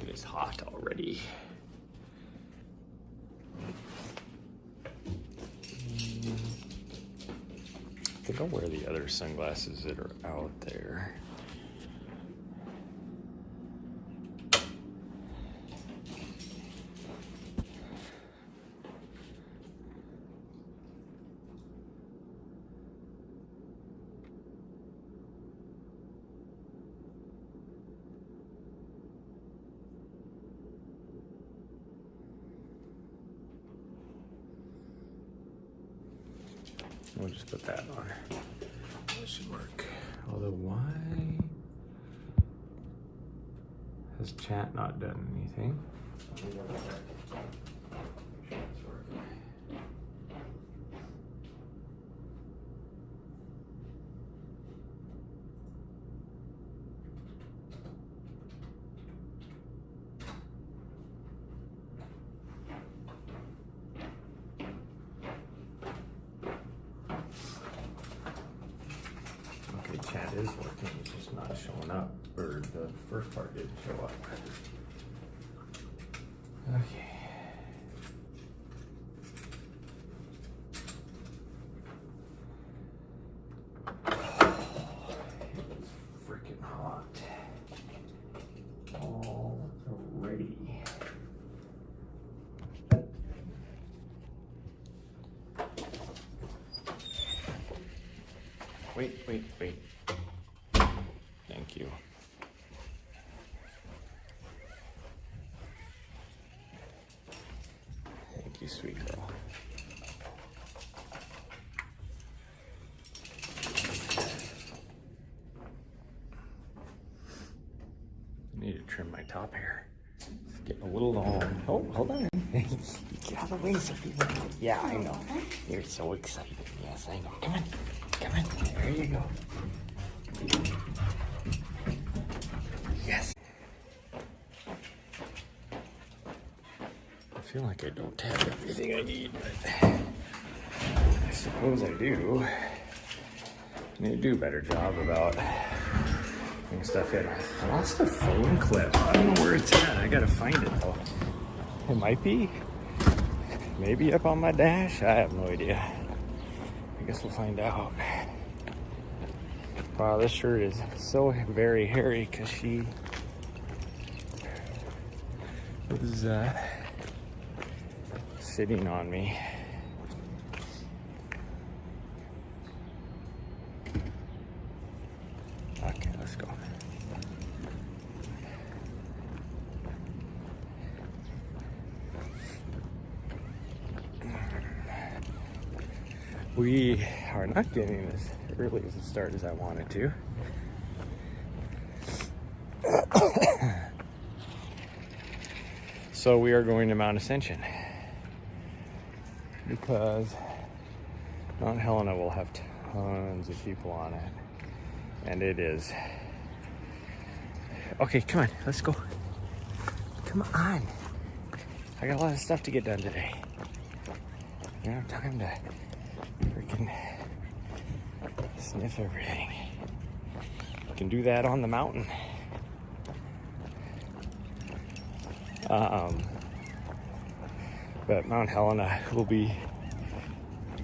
It is hot already. I think I'll wear the other sunglasses that are out there. We'll just put that on. That should work. Although, why has chat not done anything? Chat is working, it's just not showing up, or the first part didn't show up. Okay. It's freaking hot already. Wait. Thank you. Thank you, sweet girl. I need to trim my top hair. It's getting a little long. Oh, hold on. Get out of the way so people can... Yeah, I know. You're so excited. Yes, I know. Come on. There you go. Yes. I feel like I don't have everything I need, but I suppose I do. I need to do a better job about putting stuff in. I lost a phone clip. I don't know where it's at. I gotta find it though. It might be. Maybe up on my dash. I have no idea. I guess we'll find out. Wow, this shirt is so very hairy because she was sitting on me. Okay, let's go. We are not getting as early as a start as I wanted to. So we are going to Mount Ascension because Mount Helena will have tons of people on it, and it is. Okay, come on, let's go. Come on. I got a lot of stuff to get done today. I don't have time to freaking sniff everything. You can do that on the mountain. But Mount Helena will be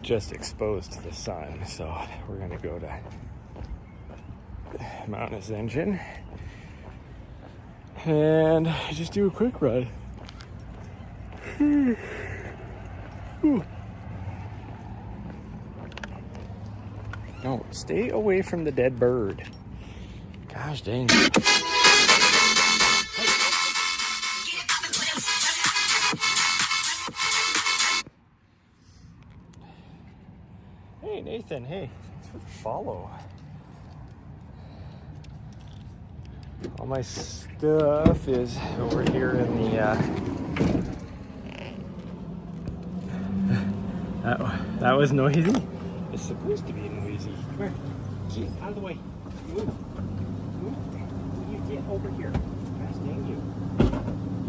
just exposed to the sun, so we're gonna go to Mount Ascension and just do a quick run. No, stay away from the dead bird. Gosh dang. Hey Nathan, hey, thanks for the follow. All my stuff is over here in the that was noisy. It's supposed to be noisy. Come here. Get out of the way. Move. You get over here. Gosh dang you.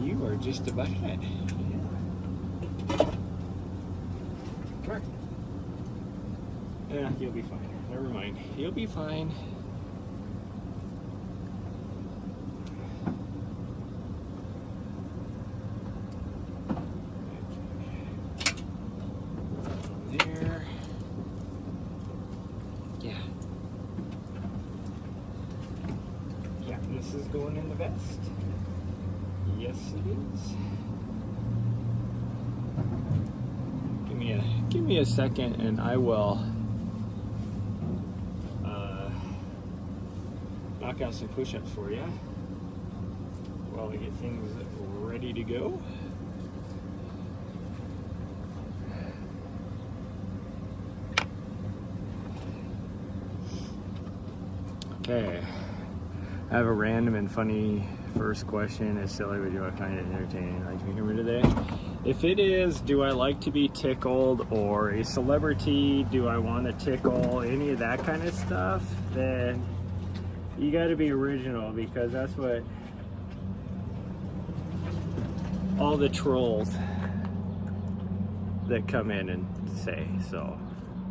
You are just a butthead. Come here. Yeah, you'll be fine. Never mind. You'll be fine. vest? Yes, it is. Give me a second, and I will knock out some push-ups for you while we get things ready to go. Okay, I have a random and funny first question. It's silly, but do I find it entertaining? Like to hear me today? If it is, do I like to be tickled, or a celebrity? Do I want to tickle? Any of that kind of stuff? Then you got to be original, because that's what all the trolls that come in and say. So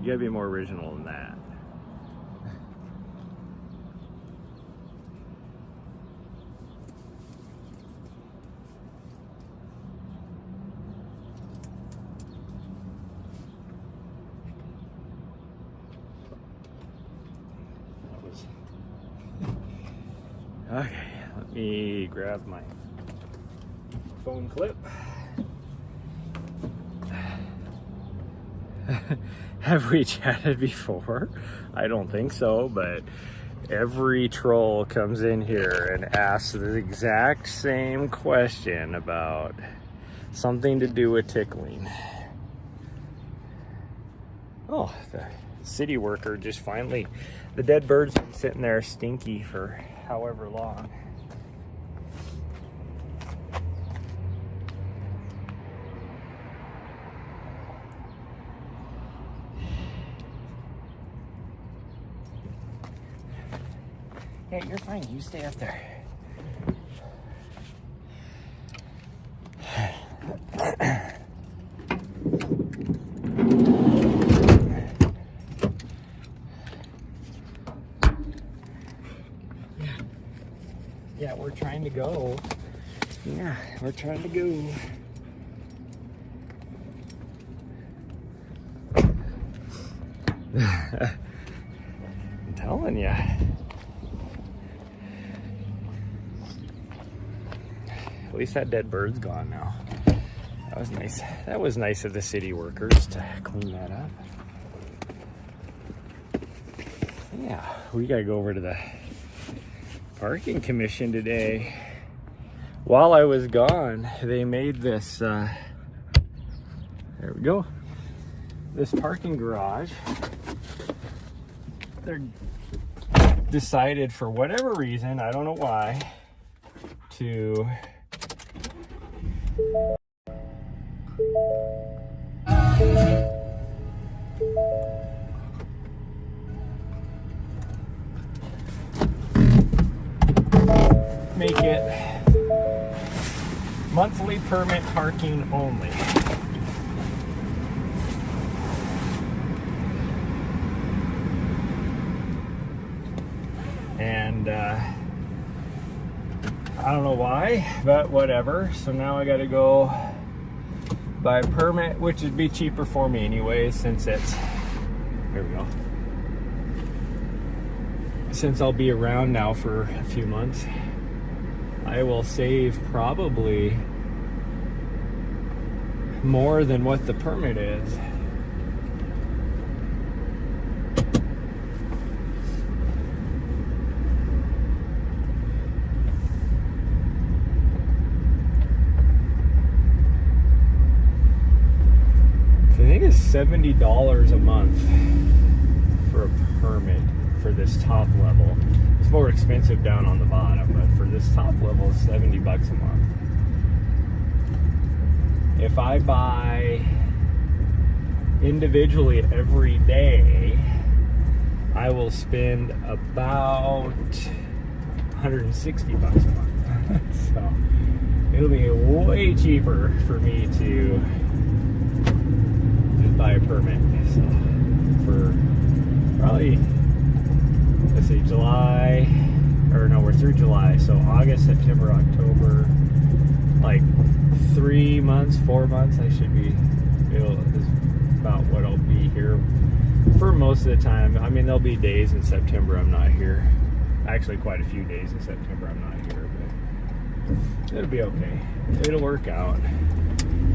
you got to be more original than that. Okay, let me grab my phone clip. Have we chatted before? I don't think so, but every troll comes in here and asks the exact same question about something to do with tickling. Oh, the city worker just finally, the dead bird's been sitting there stinky for however long. Hey, you're fine. You stay up there. Yeah, we're trying to go. Yeah, we're trying to go. I'm telling you. At least that dead bird's gone now. That was nice. That was nice of the city workers to clean that up. Yeah, we gotta go over to the parking commission today. While I was gone, they made this, there we go, this parking garage. They're decided, for whatever reason, I don't know why, to make it monthly permit parking only. And I don't know why, but whatever. So now I got to go buy a permit, which would be cheaper for me anyway, since it's, there we go, since I'll be around now for a few months. I will save probably more than what the permit is. I think it's $70 a month for a permit for this top level. It's more expensive down on the bottom, but for this top level, it's $70 a month. If I buy individually every day, I will spend about $160 a month. So it'll be way cheaper for me to just buy a permit. So for probably, let's see, July, or no, we're through July, so August, September, October, like 3 months, 4 months, I should be, is about what I'll be here for most of the time. I mean, there'll be days in September I'm not here. Actually, quite a few days in September I'm not here, but It'll be okay. It'll work out.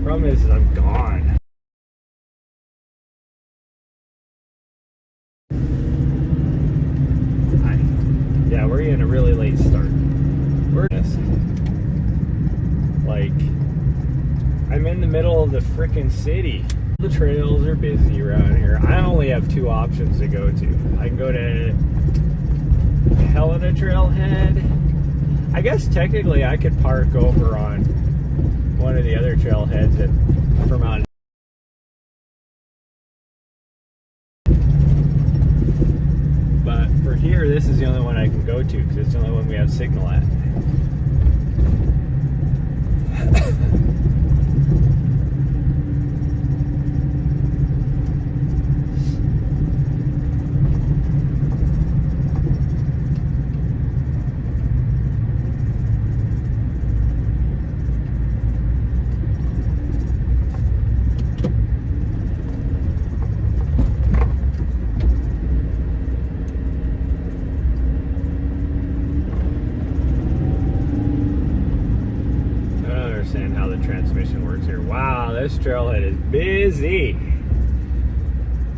Problem is I'm gone. Yeah, we're getting a really late start. We're just like, I'm in the middle of the frickin' city. The trails are busy around here. I only have two options to go to. I can go to Helena Trailhead. I guess technically I could park over on one of the other trailheads from out. But for here, this is the only one I can go to because it's the only one we have signal at. How the transmission works here. Wow, this trailhead is busy.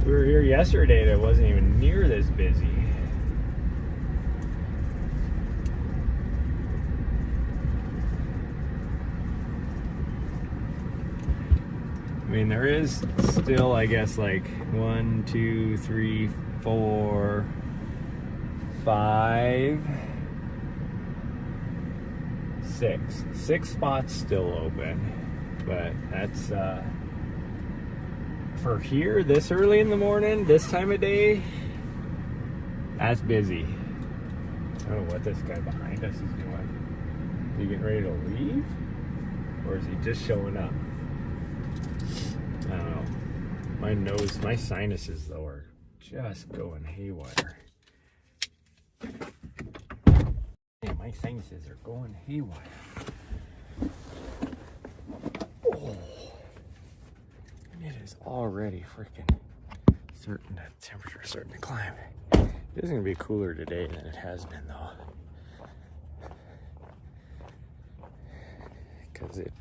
We were here yesterday and it wasn't even near this busy. I mean, there is still, I guess, like 1, 2, 3, 4, 5, 6 spots still open, but that's for here this early in the morning, this time of day, that's busy. I don't know what this guy behind us is doing. Is he getting ready to leave, or is he just showing up? I don't know. My sinuses though are just going haywire. My sinuses are going haywire. Oh, and it is already freaking the temperature's starting to climb. It is going to be cooler today than it has been though. Because it,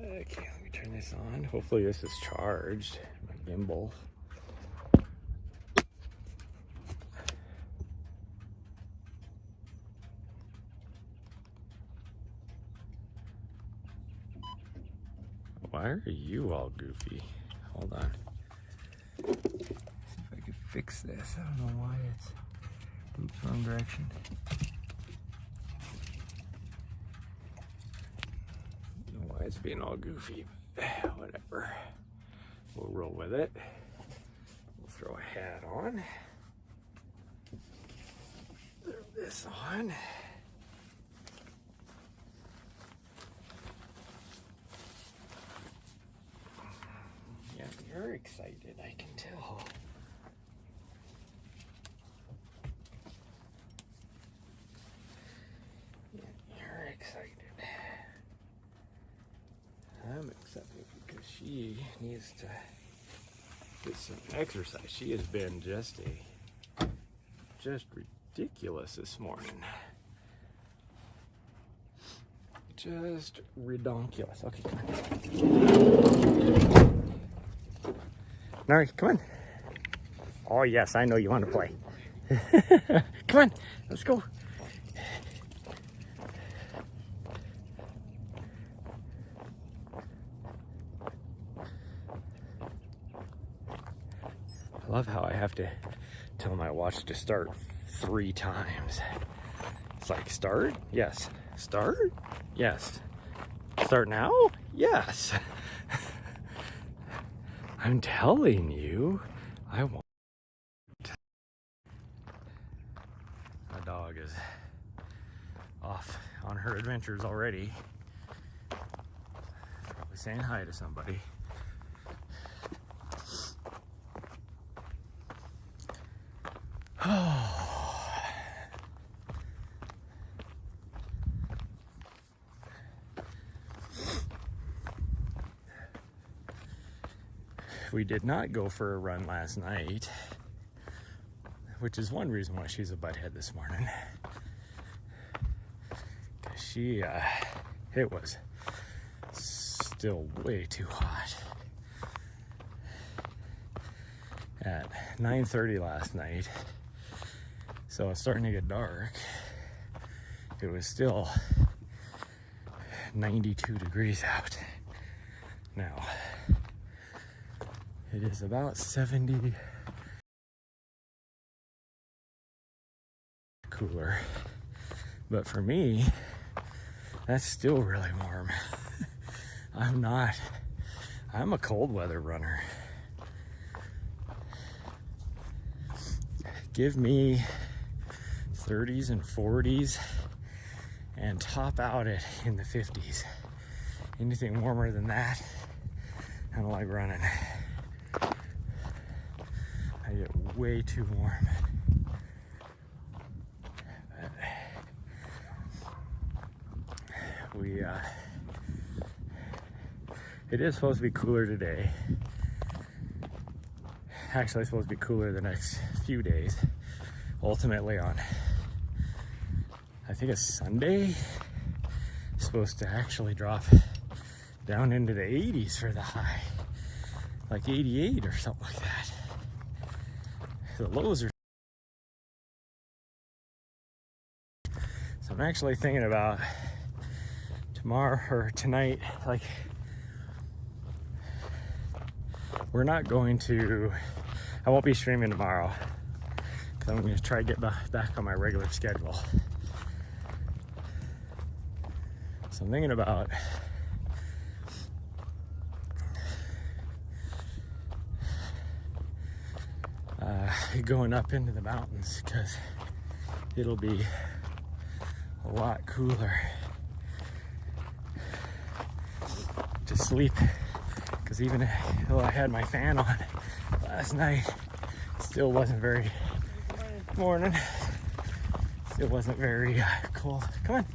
okay, let me turn this on. Hopefully this is charged. My gimbal. Why are you all goofy? Hold on. See if I can fix this. I don't know why it's oops, wrong direction. I don't know why it's being all goofy, but whatever. We'll roll with it. We'll throw a hat on. Throw this on. Yeah, you're excited, I can tell. Yeah, you're excited. I'm excited because she needs to get some exercise. She has been just ridiculous this morning. Just redonkulous. Okay, come on. Nari, come on. Oh yes, I know you want to play. Come on, let's go. I love how I have to tell my watch to start 3 times. It's like, start? Yes. Start? Yes. Start now? Yes. I'm telling you, I want. My dog is off on her adventures already. Probably saying hi to somebody. we did not go for a run last night, which is one reason why she's a butthead this morning. Cause it was still way too hot. At 9:30 last night, so it's starting to get dark. It was still 92 degrees out. Now, it is about 70 cooler, but for me, that's still really warm. I'm a cold weather runner. Give me 30s and 40s and top out it in the 50s. Anything warmer than that, I don't like running. I get way too warm. It is supposed to be cooler today. Actually, it's supposed to be cooler the next few days. Ultimately on, I think it's Sunday, it's supposed to actually drop down into the 80s for the high. Like 88 or something like that. The lows are... So I'm actually thinking about tomorrow or tonight, like, we're not going to, I won't be streaming tomorrow because I'm going to try to get back on my regular schedule. So I'm thinking about going up into the mountains because it'll be a lot cooler to sleep. Because even though I had my fan on last night, still wasn't very morning. Still wasn't very cold. Come on.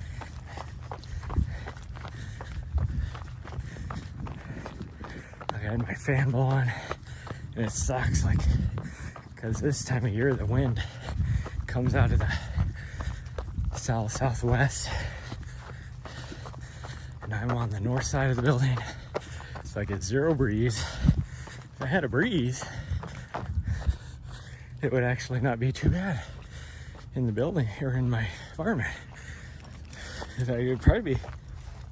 I had my fan on, and it sucks. Like, because this time of year the wind comes out of the southwest, and I'm on the north side of the building. So I get zero breeze. If I had a breeze, it would actually not be too bad in the building or in my apartment. It would probably be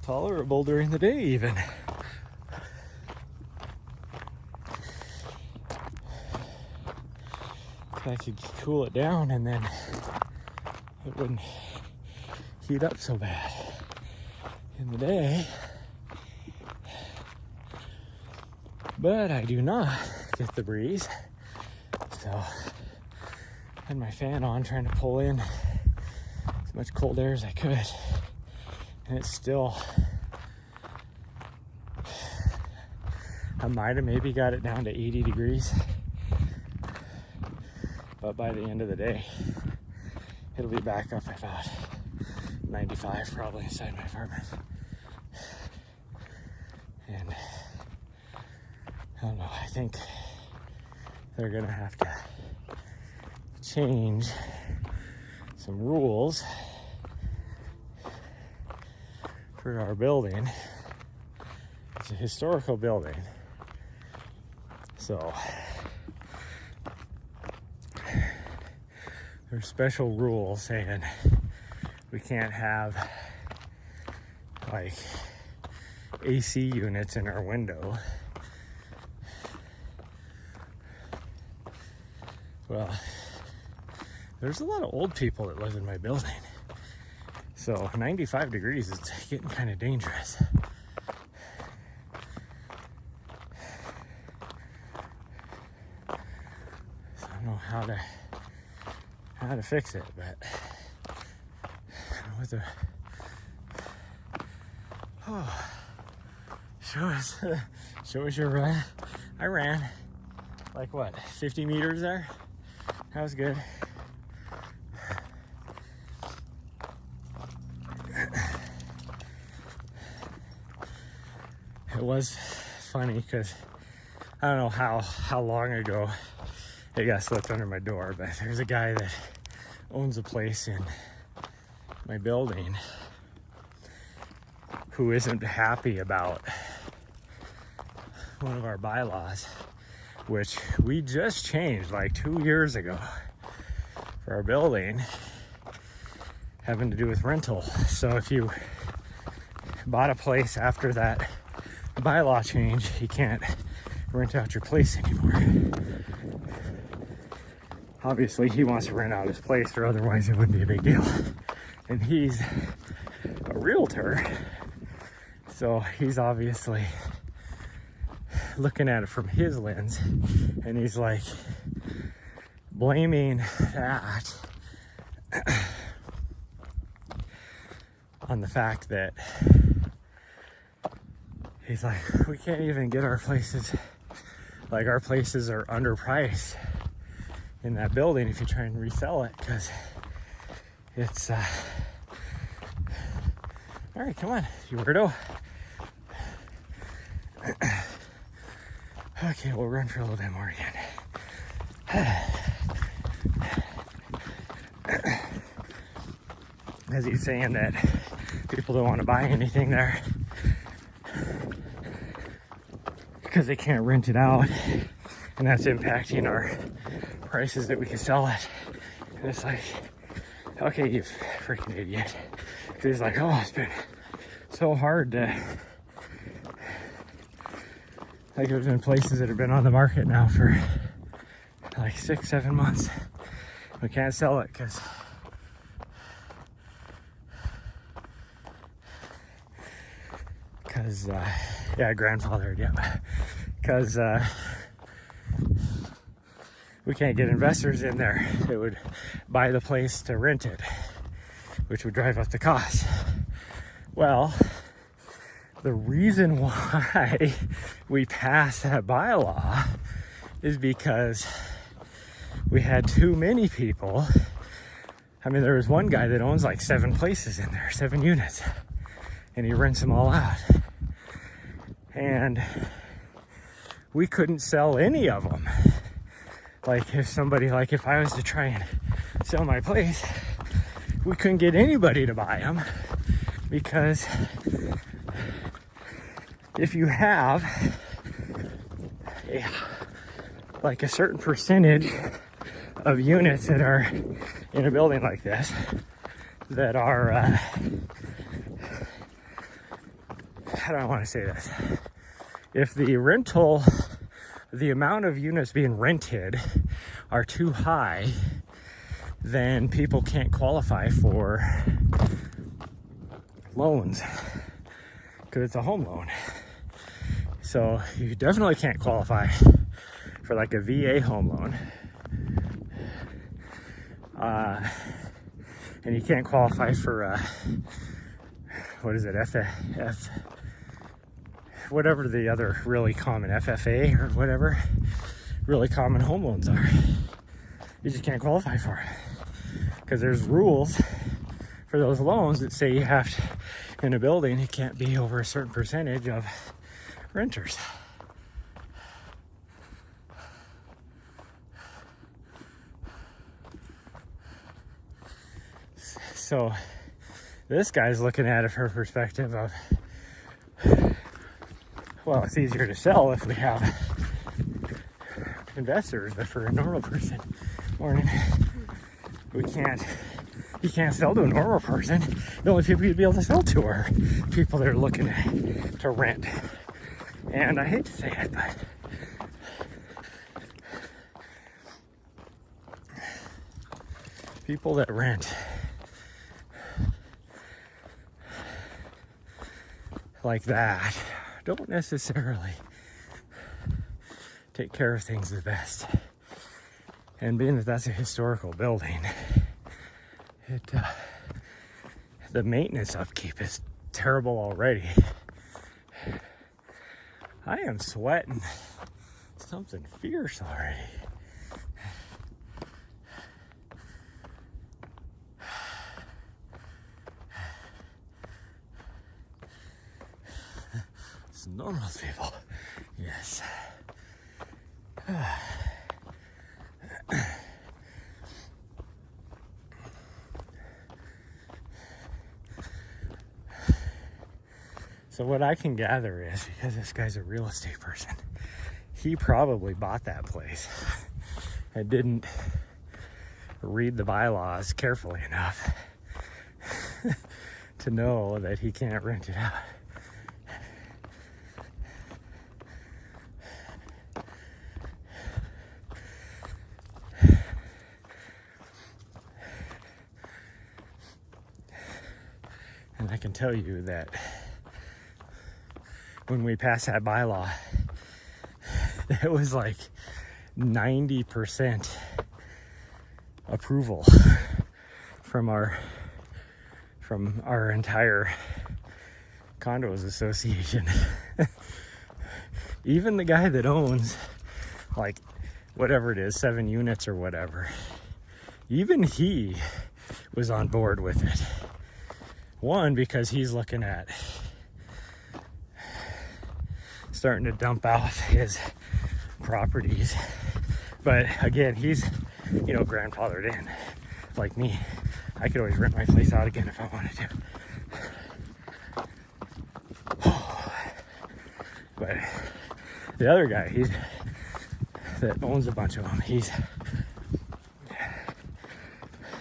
tolerable during the day even. I could cool it down and then it wouldn't heat up so bad in the day. But I do not get the breeze, so I had my fan on trying to pull in as much cold air as I could, and it's still, I might have maybe got it down to 80 degrees, but by the end of the day it'll be back up about 95 probably inside my apartment. And I don't know, I think they're gonna have to change some rules for our building. It's a historical building, so there's special rules saying we can't have like AC units in our window. Well, there's a lot of old people that live in my building, so 95 degrees is getting kind of dangerous. So I don't know how to fix it, but with the show us your run. I ran like what, 50 meters there. That was good. It was funny because I don't know how long ago it got slipped under my door, but there's a guy that owns a place in my building who isn't happy about one of our bylaws, which we just changed like 2 years ago for our building, having to do with rental. So if you bought a place after that bylaw change, you can't rent out your place anymore. Obviously he wants to rent out his place, or otherwise it wouldn't be a big deal. And he's a realtor, so he's obviously looking at it from his lens, and he's like blaming that on the fact that he's like, we can't even get our places, like our places are underpriced in that building if you try and resell it, because it's all right, come on, you weirdo. Okay, we'll run for a little bit more again. As he's saying that people don't want to buy anything there because they can't rent it out, and that's impacting our prices that we can sell it. And it's like, okay, you freaking idiot. Because he's like, oh, it's been so hard to, like, there's been places that have been on the market now for like 6-7 months. We can't sell it because grandfathered, yeah. Because we can't get investors in there that would buy the place to rent it, which would drive up the cost. Well, the reason why we passed that bylaw is because we had too many people. I mean, there was one guy that owns like 7 places in there, 7 units, and he rents them all out. And we couldn't sell any of them. Like if I was to try and sell my place, we couldn't get anybody to buy them, because if you have a certain percentage of units that are in a building like this that are, how do I want to say this? If the amount of units being rented are too high, then people can't qualify for loans because it's a home loan. So you definitely can't qualify for like a VA home loan. And you can't qualify for what is it, whatever the other really common FFA or whatever really common home loans are. You just can't qualify for it because there's rules for those loans that say you have to, in a building, it can't be over a certain percentage of renters. So this guy's looking at it from a perspective of, well, it's easier to sell if we have investors, but for a normal person, morning, you can't sell to a normal person. The only people you'd be able to sell to are people that are looking to rent. And I hate to say it, but people that rent like that don't necessarily take care of things the best. And being that that's a historical building, the maintenance upkeep is terrible already. I am sweating something fierce already. It's normal people, yes. So what I can gather is, because this guy's a real estate person, he probably bought that place and didn't read the bylaws carefully enough to know that he can't rent it out. And I can tell you that when we passed that bylaw, it was like 90% approval from our entire condos association. Even the guy that owns like whatever it is, 7 units or whatever, even he was on board with it. One, because he's looking at starting to dump out his properties, but again, he's, you know, grandfathered in like me. I could always rent my place out again if I wanted to. But the other guy, that owns a bunch of them, he's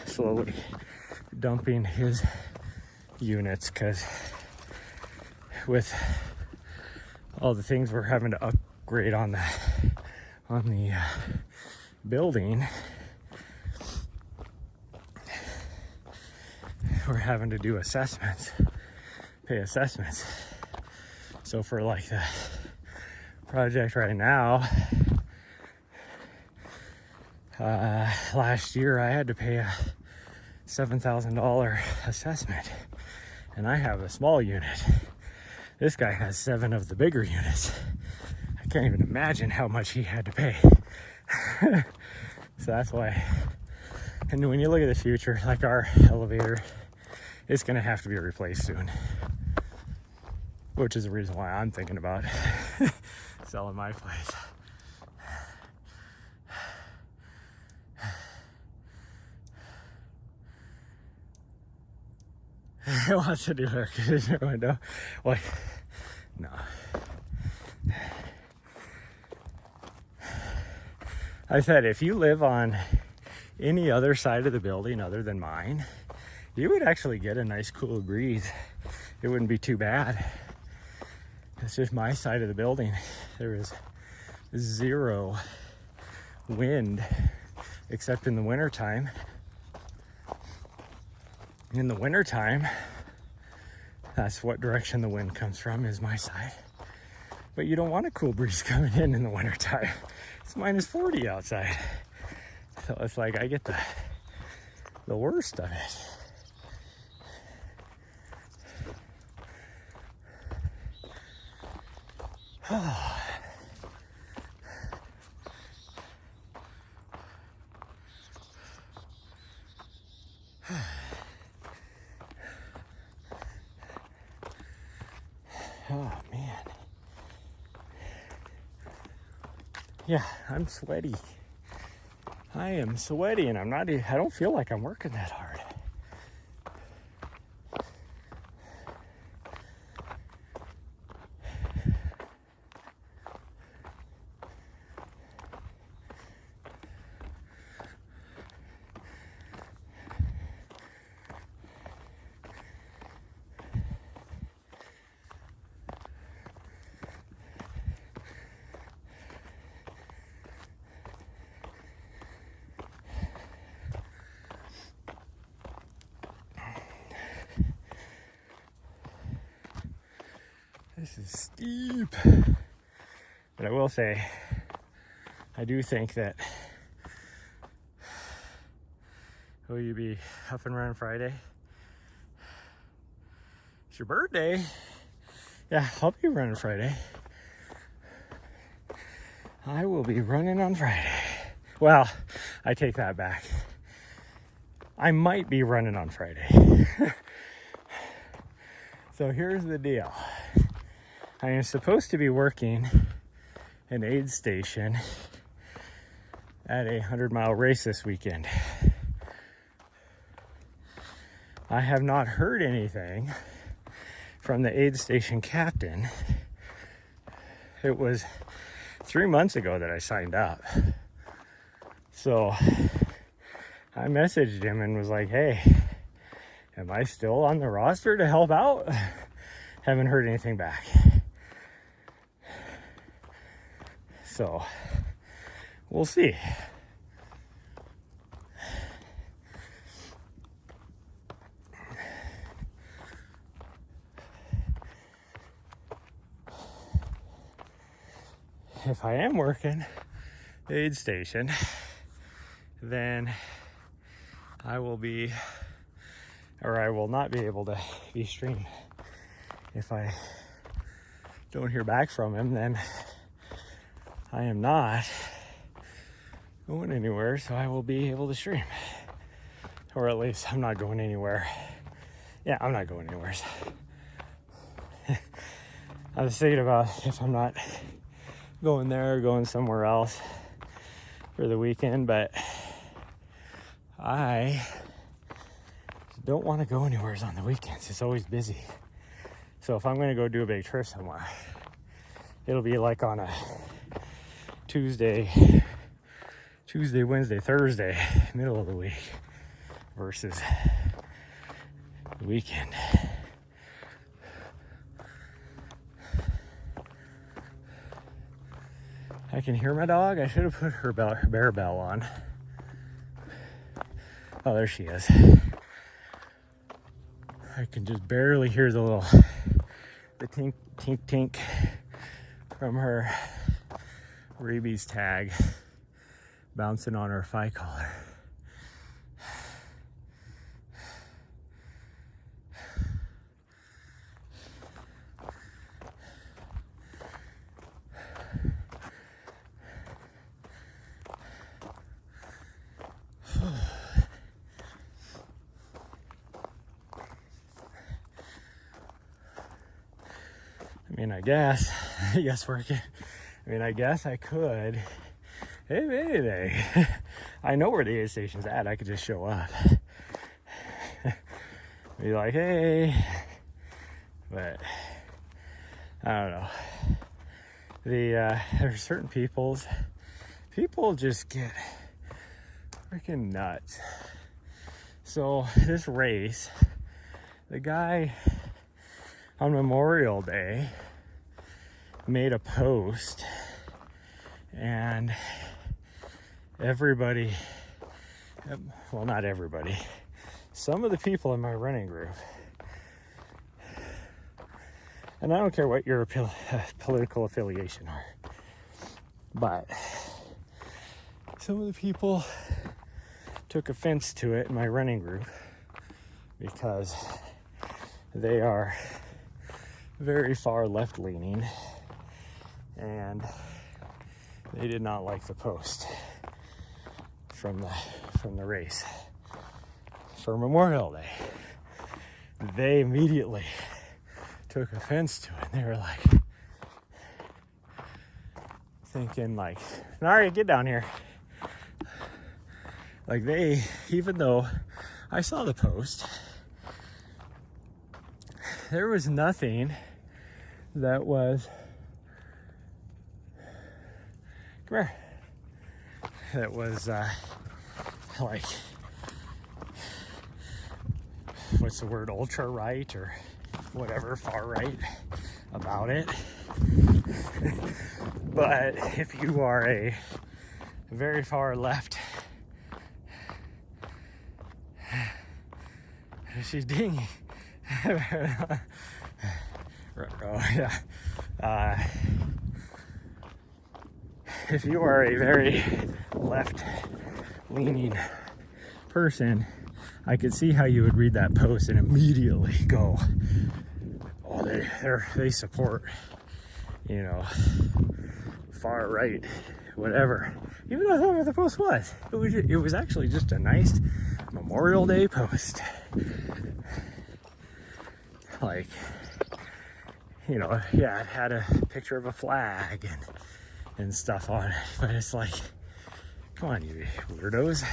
slowly dumping his units, because with all the things we're having to upgrade on the building, we're having to do assessments, pay assessments. So for like the project right now, last year I had to pay a $7,000 assessment, and I have a small unit. This guy has 7 of the bigger units. I can't even imagine how much he had to pay. So that's why. And when you look at the future, like our elevator, it's going to have to be replaced soon, which is the reason why I'm thinking about selling my place. He wants to do air conditioner window. Well, no. I said, if you live on any other side of the building other than mine, you would actually get a nice cool breeze. It wouldn't be too bad. It's just my side of the building. There is 0 wind except in the wintertime. In the wintertime, that's what direction the wind comes from, is my side. But you don't want a cool breeze coming in the wintertime. It's minus 40 outside. So it's like I get the worst of it. Oh. Oh man. Yeah, I'm sweaty. I am sweaty, and I don't feel like I'm working that hard. This is steep. But I will say, I do think that, will you be up and running Friday? It's your birthday. Yeah, I'll be running Friday. I will be running on Friday. Well, I take that back. I might be running on Friday. So here's the deal. I am supposed to be working an aid station at a 100-mile race this weekend. I have not heard anything from the aid station captain. It was 3 months ago that I signed up. So I messaged him and was like, hey, am I still on the roster to help out? Haven't heard anything back. So we'll see. If I am working the aid station, then I will not be able to be streamed. If I don't hear back from him, then I am not going anywhere, so I will be able to stream. Or at least I'm not going anywhere. Yeah, I'm not going anywhere. I was thinking about if I'm not going there or going somewhere else for the weekend, but I don't want to go anywhere on the weekends. It's always busy. So if I'm going to go do a big trip somewhere, it'll be like on a Tuesday, Wednesday, Thursday, middle of the week versus the weekend. I can hear my dog. I should have put her bear bell on. Oh, there she is. I can just barely hear the tink, tink, tink from her rabies tag bouncing on her thigh collar. I mean, I guess working. I mean, I guess I could. Hey, anything. I know where the aid station's at. I could just show up. Be like, hey. But I don't know. There's certain people just get freaking nuts. So this race, the guy on Memorial Day made a post, and everybody, well, not everybody, some of the people in my running group, and I don't care what your political affiliation are, but some of the people took offense to it in my running group because they are very far left-leaning, and they did not like the post from the race for Memorial Day. They immediately took offense to it. They were like thinking like, all right, get down here. Like even though I saw the post, there was nothing that was, come here, that was like, what's the word, ultra right or whatever, far right about it. But if you are a very far left, she's dingy. Oh, yeah. If you are a very left-leaning person, I could see how you would read that post and immediately go, oh, they support, far right, whatever. Even though that's not what the post was. It was actually just a nice Memorial Day post. Like, yeah, it had a picture of a flag and stuff on it, but it's like, Come on, you weirdos.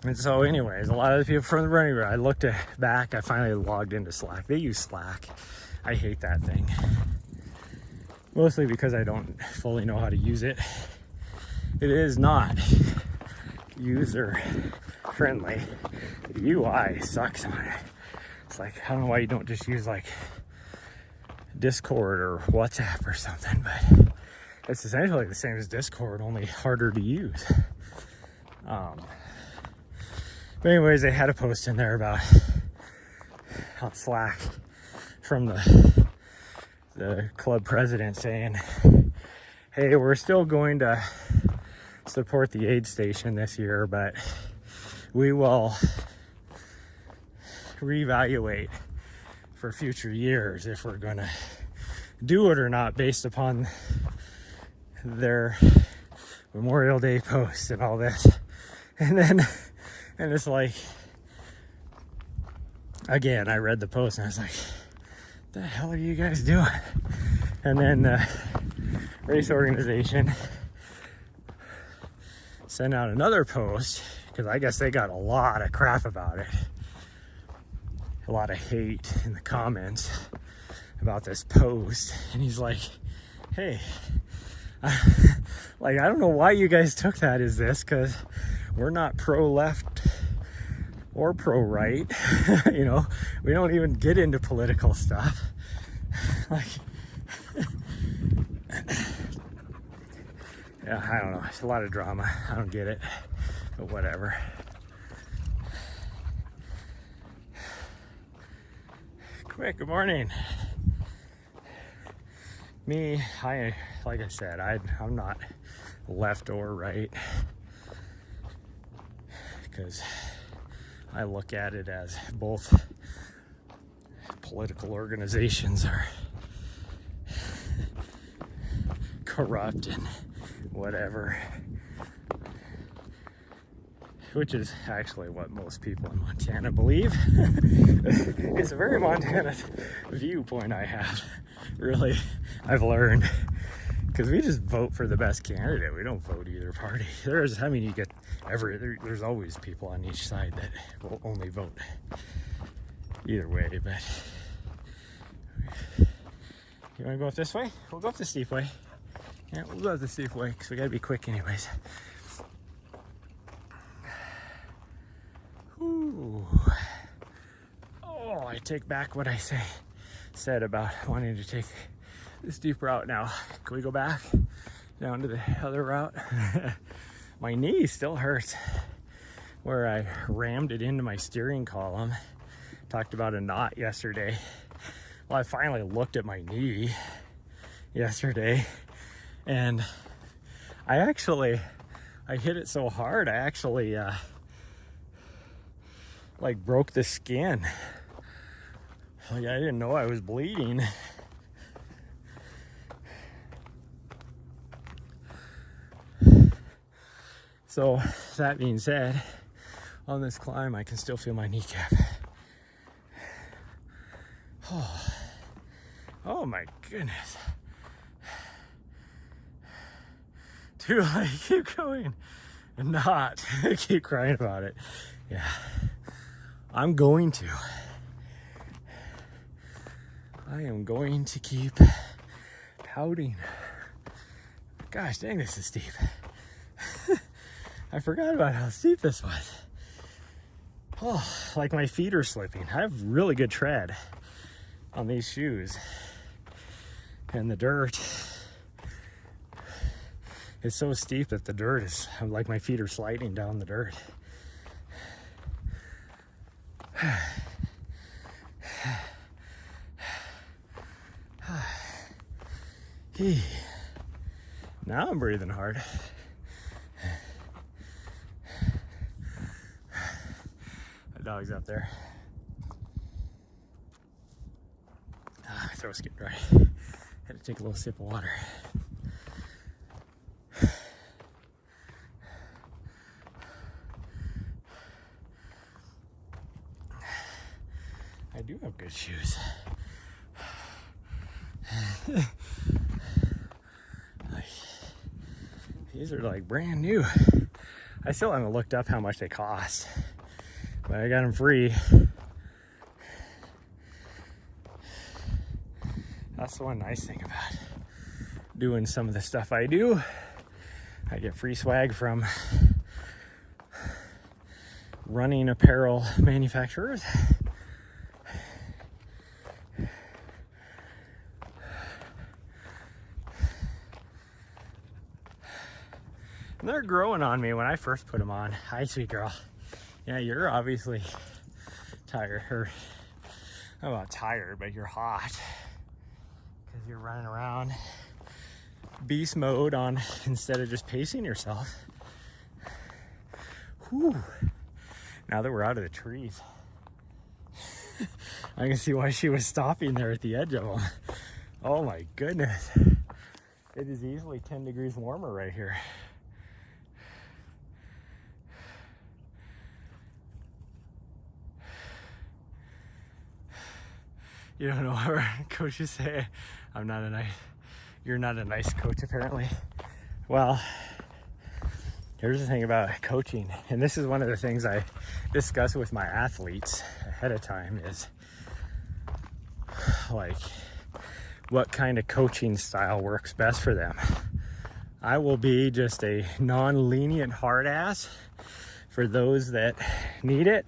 And so anyways, a lot of the people from the running group, I looked back, I finally logged into Slack. They use Slack. I hate that thing. Mostly because I don't fully know how to use it. It is not user friendly. The UI sucks on it. It's like, I don't know why you don't just use like Discord or WhatsApp or something, but it's essentially the same as Discord, only harder to use. But anyways, they had a post in there about on Slack from the club president saying, hey, we're still going to support the aid station this year, but we will reevaluate for future years if we're going to do it or not based upon their Memorial Day posts and all this. And it's like, again, I read the post and I was like, what the hell are you guys doing? And then the race organization sent out another post, because I guess they got a lot of crap about it. A lot of hate in the comments about this post. And he's like, hey, like, I don't know why you guys took that as this, because we're not pro-left or pro-right. You know, we don't even get into political stuff. Like, yeah, I don't know. It's a lot of drama. I don't get it, but whatever. Quick, good morning. Me, like I said, I'm not left or right, because I look at it as both political organizations are corrupt and whatever, which is actually what most people in Montana believe. It's a very Montana viewpoint I have, really, I've learned, because we just vote for the best candidate. We don't vote either party. There's always people on each side that will only vote either way, but you want to go up this way? We'll go up the steep way. Yeah, we'll go up the steep way, because we got to be quick anyways. Ooh. Oh, I take back what I said about wanting to take the steep route now. Can we go back down to the other route? My knee still hurts where I rammed it into my steering column. Talked about a knot yesterday. Well, I finally looked at my knee yesterday, and I hit it so hard, I actually like broke the skin. Like, I didn't know I was bleeding. So that being said, on this climb I can still feel my kneecap. Oh my goodness. Do I keep going and not keep crying about it? Yeah, I'm going to. I am going to keep pouting. Gosh dang, this is steep. I forgot about how steep this was. Oh, like my feet are slipping. I have really good tread on these shoes. And the dirt is so steep that the dirt is, like, my feet are sliding down the dirt. Now I'm breathing hard. The dog's up there. My throat's getting dry. Had to take a little sip of water. I do have good shoes. Like, these are like brand new. I still haven't looked up how much they cost, but I got them free. That's the one nice thing about doing some of the stuff I do. I get free swag from running apparel manufacturers. And they're growing on me when I first put them on. Hi, sweet girl. Yeah, you're obviously tired. Or, I'm not tired, but you're hot. Because you're running around beast mode on instead of just pacing yourself. Whew. Now that we're out of the trees, I can see why she was stopping there at the edge of them. Oh my goodness. It is easily 10 degrees warmer right here. You don't know what our coaches say. You're not a nice coach apparently. Well, here's the thing about coaching, and this is one of the things I discuss with my athletes ahead of time, is like what kind of coaching style works best for them. I will be just a non-lenient hard ass for those that need it,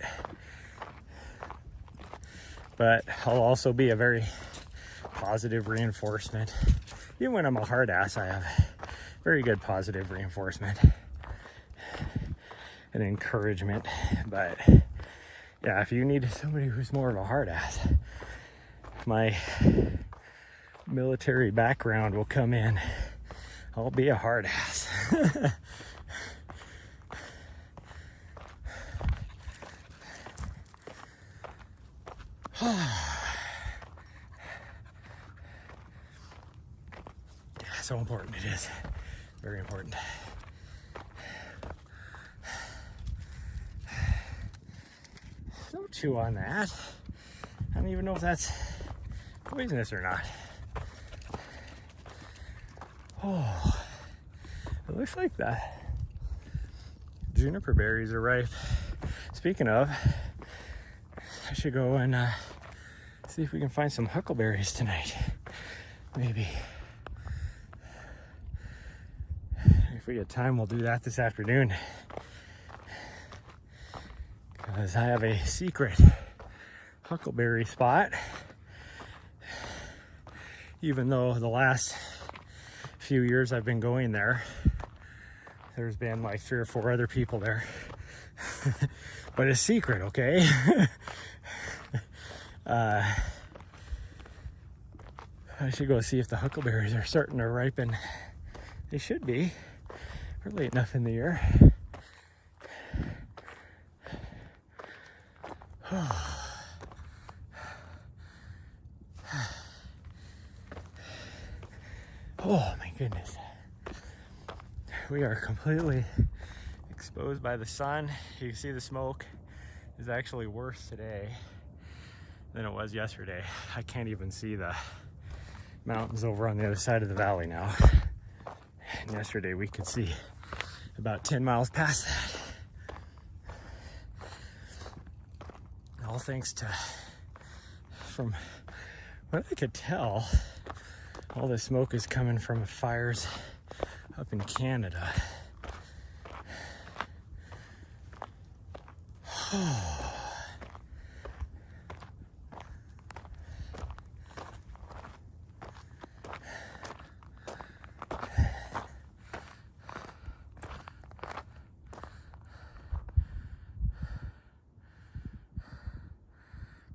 but I'll also be a very positive reinforcement. Even when I'm a hard ass, I have very good positive reinforcement and encouragement. But yeah, if you need somebody who's more of a hard ass, my military background will come in. I'll be a hard ass. So important it is. Very important. Don't chew on that. I don't even know if that's poisonous or not. Oh, it looks like that. Juniper berries are ripe. Speaking of, I should go and see if we can find some huckleberries tonight. Maybe. If we get time, we'll do that this afternoon. Because I have a secret huckleberry spot. Even though the last few years I've been going there, there's been like 3 or 4 other people there. But it's secret, okay? I should go see if the huckleberries are starting to ripen. They should be. We're late enough in the year. Oh my goodness. We are completely exposed by the sun. You can see the smoke is actually worse today than it was yesterday. I can't even see the mountains over on the other side of the valley now. And yesterday we could see about 10 miles past that. All thanks to, from what I could tell, all the smoke is coming from fires up in Canada.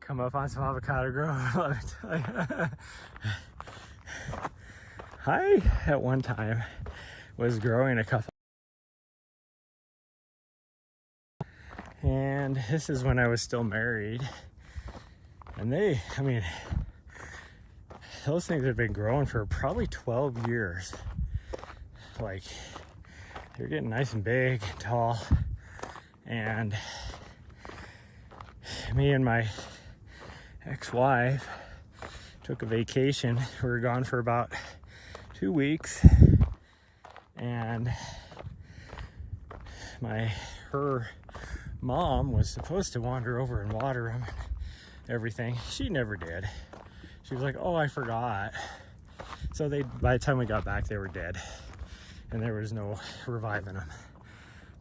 Come up on some avocado grove, let me tell you. I, at one time, was growing a couple. And this is when I was still married. And those things have been growing for probably 12 years. Like, they're getting nice and big and tall. And me and my ex-wife took a vacation. We were gone for about 2 weeks, and her mom was supposed to wander over and water them and everything. She never did. She was like, oh, I forgot. So by the time we got back, they were dead, and there was no reviving them.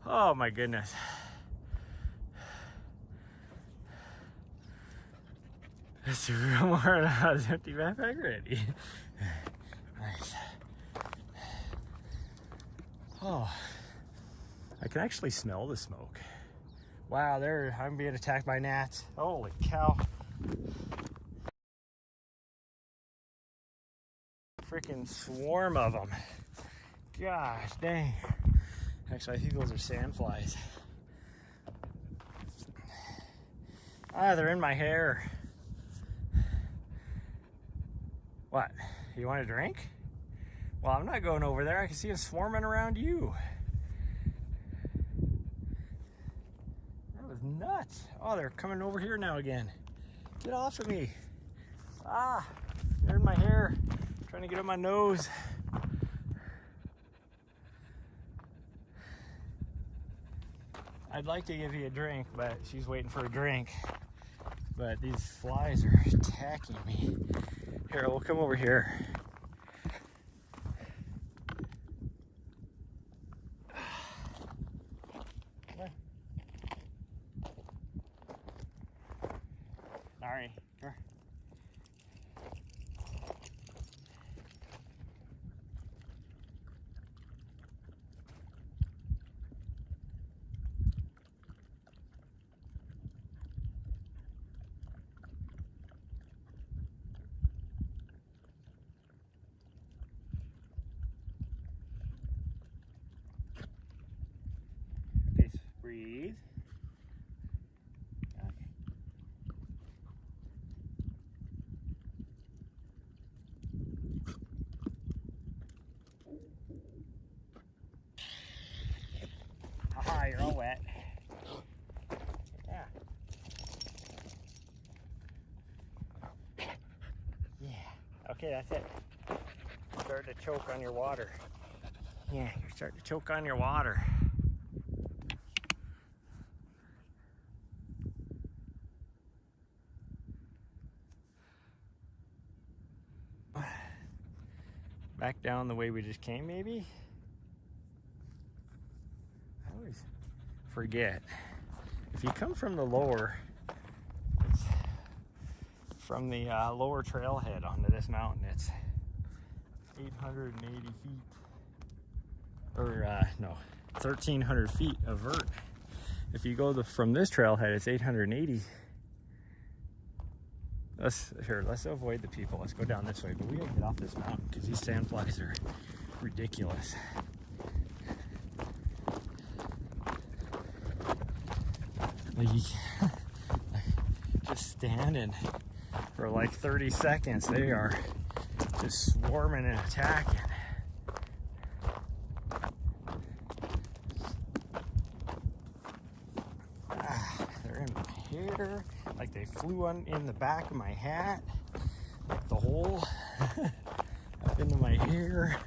Oh my goodness. That's a real more empty backpack ready. Nice. Oh, I can actually smell the smoke. Wow, I'm being attacked by gnats. Holy cow. Freaking swarm of them. Gosh dang. Actually, I think those are sandflies. Ah, they're in my hair. What? You want a drink? Well, I'm not going over there. I can see them swarming around you. That was nuts. Oh, they're coming over here now again. Get off of me. Ah, they're in my hair. Trying to get up my nose. I'd like to give you a drink, but she's waiting for a drink. But these flies are attacking me. Here, we'll come over here. Sorry. Here. Breathe. Okay. Haha, you're all wet. Yeah. Yeah. Okay, that's it. You're starting to choke on your water. Yeah, you're starting to choke on your water. Back down the way we just came, maybe? I always forget. If you come from the lower, it's from the lower trailhead onto this mountain, it's 880 feet. Or, no, 1,300 feet of vert. If you go from this trailhead, it's 880. Let's avoid the people. Let's go down this way. But we gotta get off this mountain because these sandflies are ridiculous. Like, just standing for like 30 seconds, they are just swarming and attacking. They're in my hair. Like they flew in the back of my hat, like the hole up into my ear.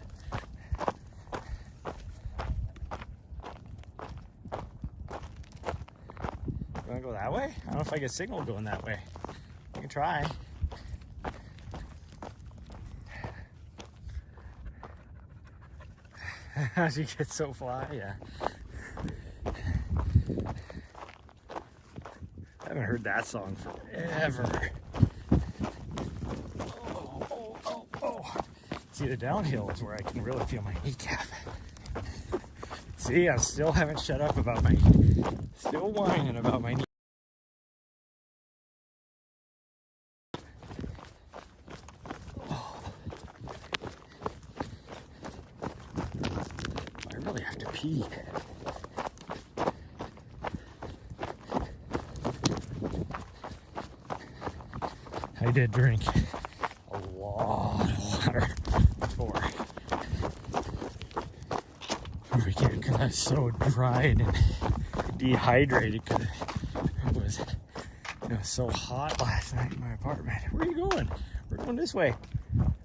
You wanna go that way? I don't know if I get signal going that way. I can try. She gets so fly, yeah. I haven't heard that song forever. Oh. See, the downhill is where I can really feel my kneecap. See, I still haven't shut up about still whining about my knee. Oh. I really have to pee. I did drink a lot of water before. Because I was so dried and dehydrated because it was so hot last night in my apartment. Where are you going? We're going this way.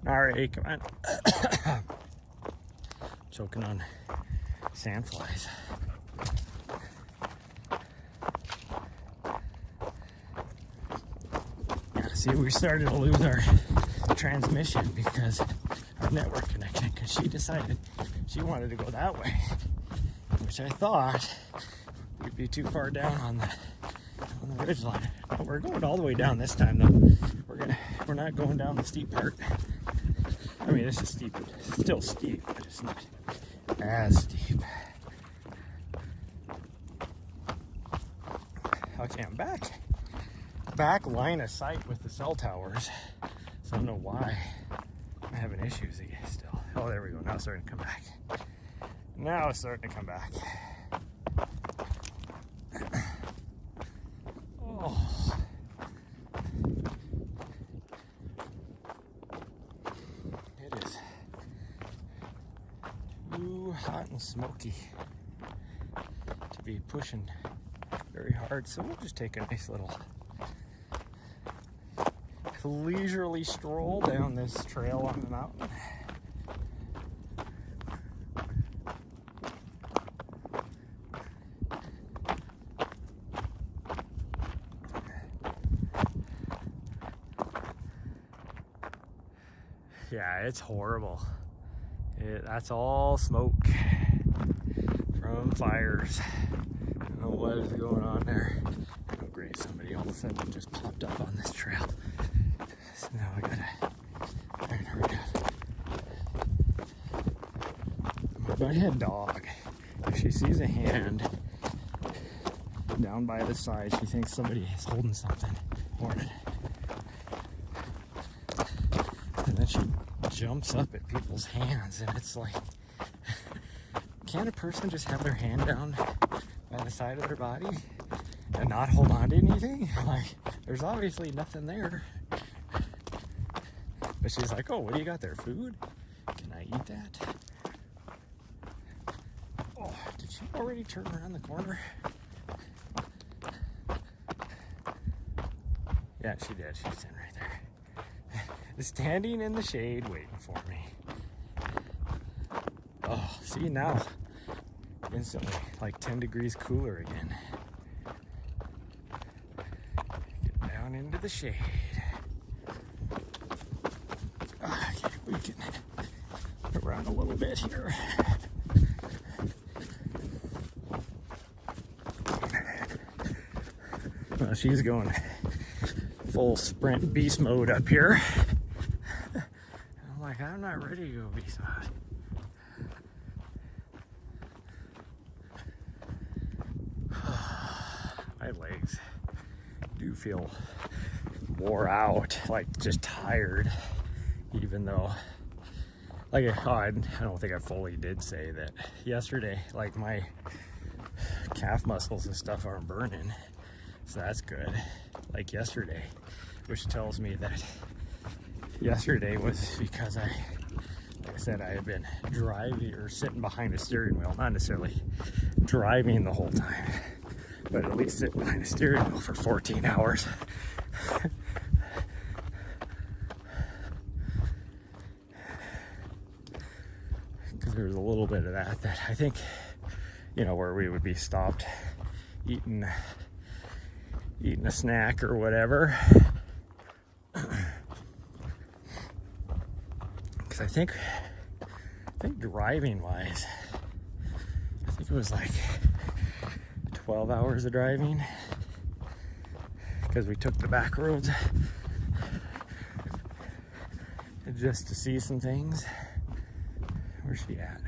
All right, come on. Choking on sandflies. Yeah, see, we started to lose our transmission because our network connection, because she decided she wanted to go that way, which I thought we'd be too far down on the ridge line. But we're going all the way down this time though. We're not going down the steep part. I mean, this is steep, it's still steep, but it's not as steep. Okay, I'm back line of sight with the cell towers, so I don't know why I'm having issues again still. Oh, there we go. Now it's starting to come back. Now it's starting to come back. Oh. It is too hot and smoky to be pushing very hard, so we'll just take a nice little leisurely stroll down this trail on the mountain. Yeah, it's horrible. That's all smoke from fires. I don't know what is going on there. Oh great, somebody all of a sudden just popped up on this trail. So now I gotta hurry up. My buddy had a dog. If she sees a hand down by the side, she thinks somebody is holding something for it. And then she jumps up at people's hands, and it's like, can't a person just have their hand down by the side of their body and not hold on to anything? Like, there's obviously nothing there. But she's like, oh, what do you got there? Food? Can I eat that? Oh, did she already turn around the corner? Yeah, she did. She's sitting right there. Standing in the shade waiting for me. Oh, see now, instantly like 10 degrees cooler again. Get down into the shade. Okay, we can around a little bit here. Well, she's going full sprint beast mode up here. I'm like, I'm not ready to go beast mode. My legs do feel wore out, like just tired, even though, like, I don't think I fully did say that yesterday, like my calf muscles and stuff aren't burning, so that's good. Like yesterday, which tells me that yesterday was because like I said, I had been driving or sitting behind a steering wheel, not necessarily driving the whole time, but at least sitting behind a steering wheel for 14 hours. Because there was a little bit of that I think, you know, where we would be stopped eating a snack or whatever. Because I think driving wise, I think it was like 12 hours of driving, because we took the back roads just to see some things. Where's she at?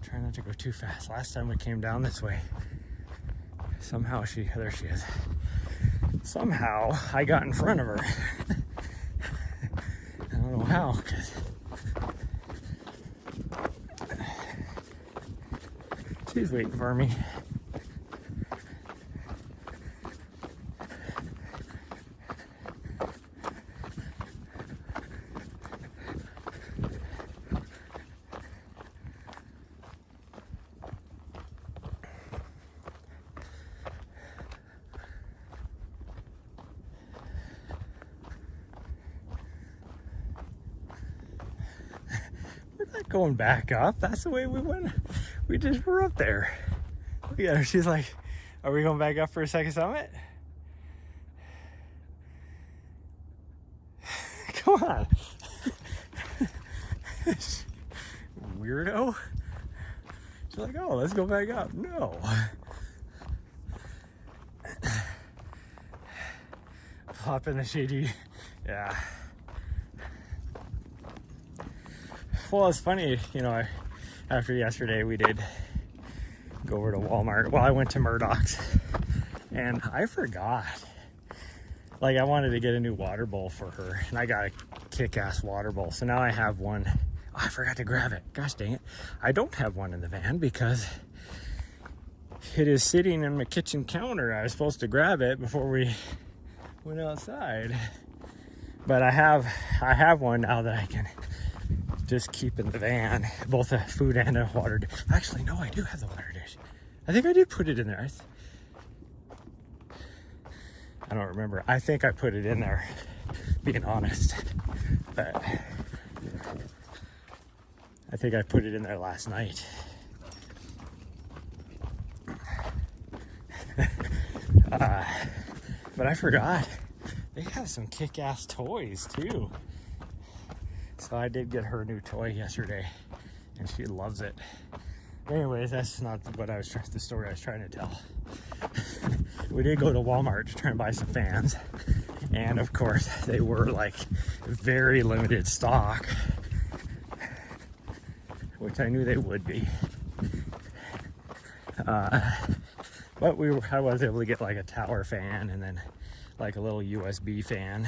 Try not to go too fast. Last time we came down this way, somehow there she is. Somehow I got in front of her. I don't know how, because she's waiting for me. not going back up. That's the way we went. We just were up there. Look at her. She's like, are we going back up for a second summit? Come on. Weirdo. She's like, oh, let's go back up. No. Hop in the shady. Yeah. Well, it's funny, you know, after yesterday we did go over to Walmart. Well, I went to Murdoch's and I forgot. Like, I wanted to get a new water bowl for her, and I got a kick-ass water bowl. So now I have one. Oh, I forgot to grab it. Gosh dang it. I don't have one in the van because it is sitting on my kitchen counter. I was supposed to grab it before we went outside. But I have one now that I can just keep in the van, both a food and a water dish. Actually, no, I do have the water dish. I think I did put it in there. I don't remember. I think I put it in there, being honest. But I think I put it in there last night. But I forgot. They have some kick-ass toys too. So I did get her a new toy yesterday, and she loves it. Anyways, that's not what the story I was trying to tell. We did go to Walmart to try and buy some fans, and of course they were like very limited stock, which I knew they would be. But I was able to get like a tower fan, and then like a little USB fan,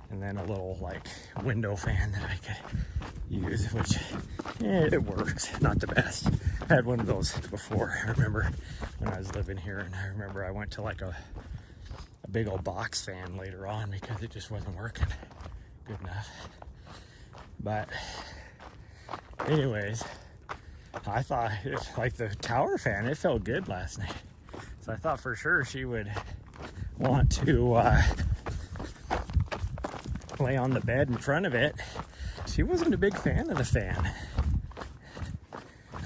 and then a little like window fan that I could use, which it works. Not the best. I had one of those before. I remember when I was living here, and I remember I went to like a big old box fan later on because it just wasn't working good enough. But anyways, I thought like the tower fan, it felt good last night. So I thought for sure she would want to lay on the bed in front of it. She wasn't a big fan of the fan.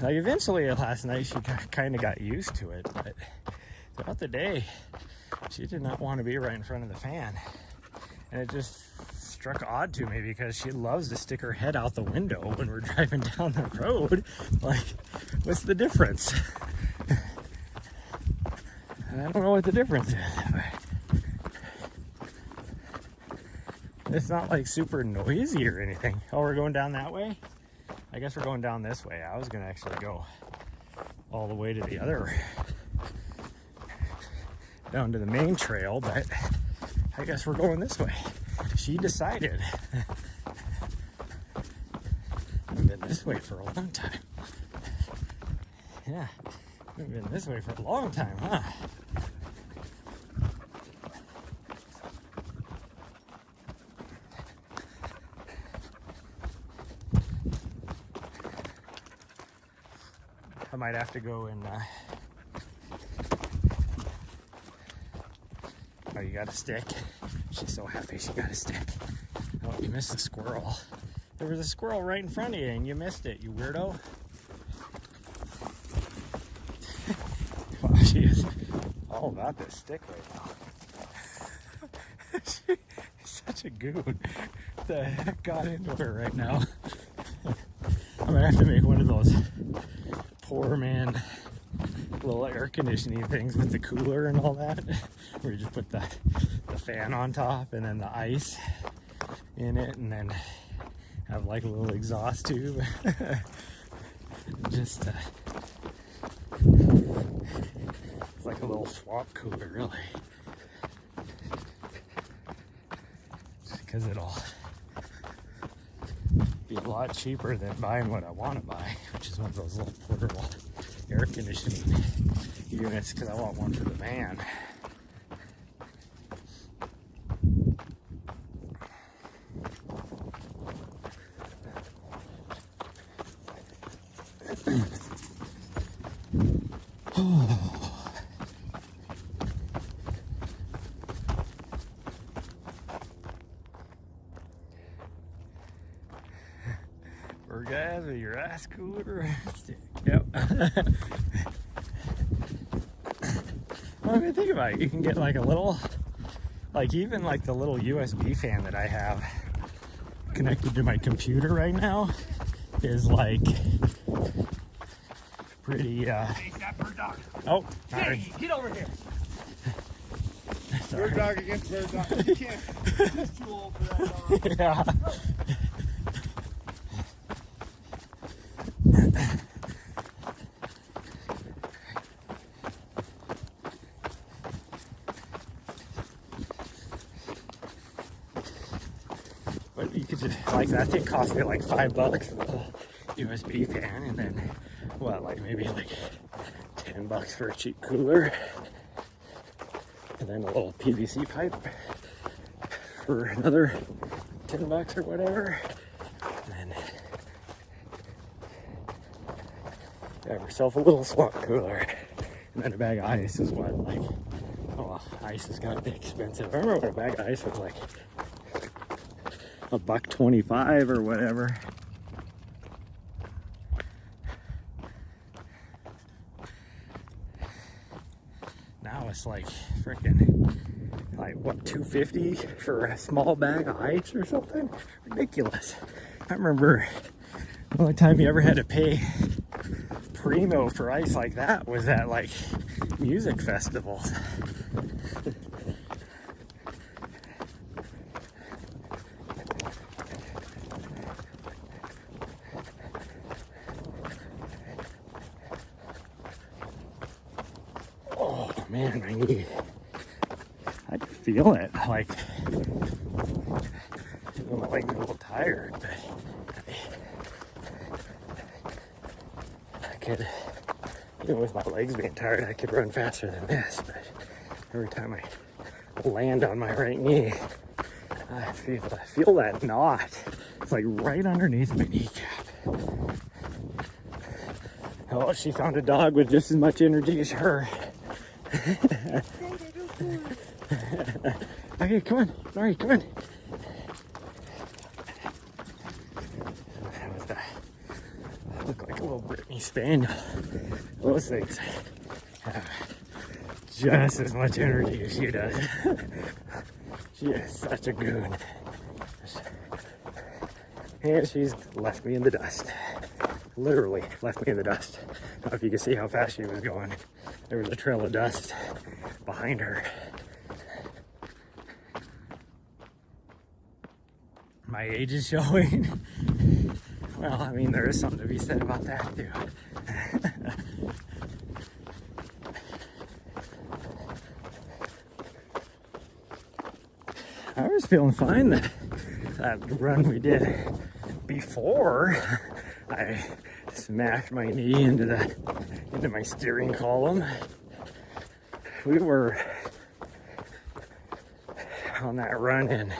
Like eventually last night she kind of got used to it, but throughout the day she did not want to be right in front of the fan. And it just struck odd to me because she loves to stick her head out the window when we're driving down the road. Like, what's the difference? I don't know what the difference is. It's not like super noisy or anything. Oh, we're going down that way? I guess we're going down this way. I was gonna actually go all the way to the other, down to the main trail, but I guess we're going this way. She decided. I've been this way for a long time. Yeah, I've been this way for a long time, huh? I might have to go and oh, you got a stick? She's so happy she got a stick. Oh, you missed the squirrel. There was a squirrel right in front of you and you missed it, you weirdo. Wow, she is all about this stick right now. She's such a goon. What the heck got into her right now? I'm gonna have to make one of those poor man little air conditioning things with the cooler and all that, where you just put the fan on top and then the ice in it, and then have like a little exhaust tube. Just it's like a little swamp cooler, really, just because it'll be a lot cheaper than buying what I want to buy, which is one of those little portable air conditioning units, because I want one for the van. For guys with your ice cooler stick. Yep. Well, I mean, think about it. You can get like a little, like even like the little USB fan that I have connected to my computer right now is like pretty, oh, sorry. Hey, get over here. Sorry. Bird dog against bird dog. You can't. He's too old for that dog. Yeah. But you could just, like, that thing cost me like $5 for the USB fan, and then, what, like maybe like $10 for a cheap cooler, and then a little PVC pipe for another $10 or whatever, and then have yourself a little swamp cooler, and then a bag of ice is what, like, oh, well, ice is gotta be expensive. I remember when a bag of ice was like $1.25 or whatever. Now it's like freaking, like what, $2.50 for a small bag of ice or something? Ridiculous. I remember the only time you ever had to pay primo for ice like that was at like music festivals. Oh man, my knee. I can feel it. Like, my leg's a little tired, but I could, even with my legs being tired, I could run faster than this. But every time I land on my right knee, I feel that knot. It's like right underneath my kneecap. Oh, she found a dog with just as much energy as her. Okay, come on. Sorry, come on. That was look like a little Brittany Spaniel. Those things have just as much energy as she does. She is such a goon. And she's left me in the dust. Literally left me in the dust. I don't know if you can see how fast she was going. There was a trail of dust behind her. My age is showing. Well, I mean, there is something to be said about that too. I was feeling fine that run we did before I smashed my knee into my steering column. We were on that run in